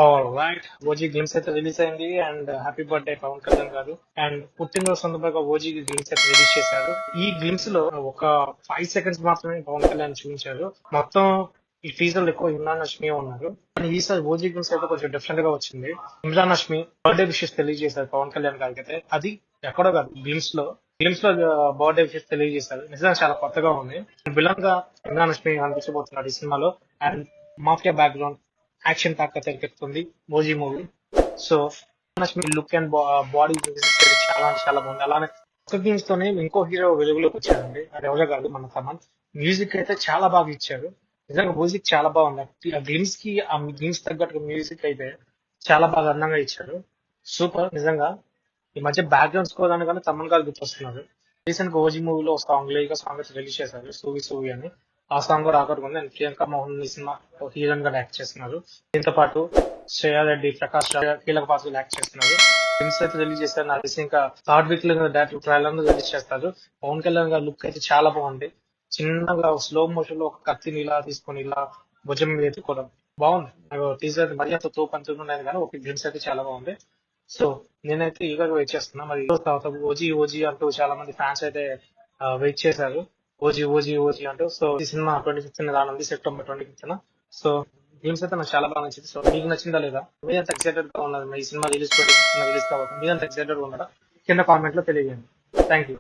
All right. OG glimpse అయితే release అయింది and happy birthday Pawan Kalyan గారు. అండ్ పుట్టినరోజు సందర్భంగా ఓజీ గ్లిమ్స్ అయితే రిలీజ్ చేశారు. ఈ గ్లిమ్స్ లో ఒక 5 seconds మాత్రమే పవన్ కళ్యాణ్ చూపించారు. మొత్తం ఈ టీజర్ ఎక్కువ ఇమ్రాన్ హష్మి ఉన్నారు. కానీ ఈసారి ఓజీ గ్లిమ్స్ అయితే కొంచెం డిఫరెంట్ గా వచ్చింది. ఇమ్రాన్ హష్మి బర్త్డే విషెస్ తెలియజేశారు పవన్ కళ్యాణ్ గారికి అయితే. అది ఎక్కడో కాదు, గ్లిమ్స్ లో బర్త్డే విషెస్ తెలియజేశారు. నిజంగా చాలా కొత్తగా ఉంది. విలన్ గా ఇమ్రాన్ హష్మి కనిపించబోతున్నాడు ఈ సినిమాలో. And mafia background action pack తెరకెక్కుతుంది ఓజీ మూవీ. సో మీ లుక్ అండ్ బాడీ చాలా అంటే చాలా బాగుంది. అలానే ఒక్క గేమ్స్ తోనే ఇంకో హీరో వెలుగులోకి వచ్చారండి. అది ఎవరో కాదు, మన తమన్. మ్యూజిక్ అయితే చాలా బాగా ఇచ్చారు. నిజంగా మ్యూజిక్ చాలా బాగుంది. ఆ గ్లిమ్స్ తగ్గట్టు మ్యూజిక్ అయితే చాలా బాగా అందంగా ఇచ్చారు. సూపర్ నిజంగా. ఈ మధ్య బ్యాక్గ్రౌండ్ స్కోర్ అని కానీ తమన్ గారు గుర్తొస్తున్నారు. రీసెంట్ గా ఓజీ మూవీలో సాంగ్ లేక సాంగ్ రిలీజ్ చేశారు, సూవి సూవి అని. ఆ సాంగ్ కూడా ఆకట్టుకుంది. అండ్ ప్రియాంక మోహన్ ఈ సినిమా హీరోయిన్ గా యాక్ట్ చేస్తున్నారు. దీంతో పాటు శ్రేయా రెడ్డి, ప్రకాష్ రాజ్ కీలక పాత్రలు యాక్ట్ చేస్తున్నారు. ఫిల్మ్స్ అయితే రిలీజ్ చేస్తారు. నాకు తెలిసి ఇంకా థర్డ్ వీక్ లో డైరెక్ట్ ట్రైలర్ రిలీజ్ చేస్తారు. పవన్ కళ్యాణ్ గారి లుక్ అయితే చాలా బాగుంది. చిన్నగా స్లో మోషన్ లో ఒక కత్తిని ఇలా తీసుకొని ఇలా భుజం మీద ఎత్తుకోవడం బాగుంది. నాకు టీజర్ అయితే మరీ అంత తోపు అంటున్నాను కానీ ఒక గ్లిమ్స్ అయితే చాలా బాగుంది. సో నేనైతే ఈగర్ వెయిట్ చేస్తున్నా. మరి తర్వాత ఓజీ ఓజీ అంటూ చాలా మంది ఫ్యాన్స్ అయితే వెయిట్ చేశారు. ఓజీ ఓజీ ఓజీ అంటూ. సో ఈ సినిమా 25th రానుంది, సెప్టెంబర్ 25th. సో గేమ్స్ అయితే నాకు చాలా బాగా నచ్చింది. సో మీకు నచ్చిందా లేదా? మీరంత ఎక్సైటెడ్ గా ఉన్నారు ఈ సినిమా రిలీజ్ 25th రిలీజ్ కాబట్టి? మీరంత ఎక్సైటెడ్ గా ఉన్నారా? కింద కామెంట్ లో తెలియజేయండి. Thank you.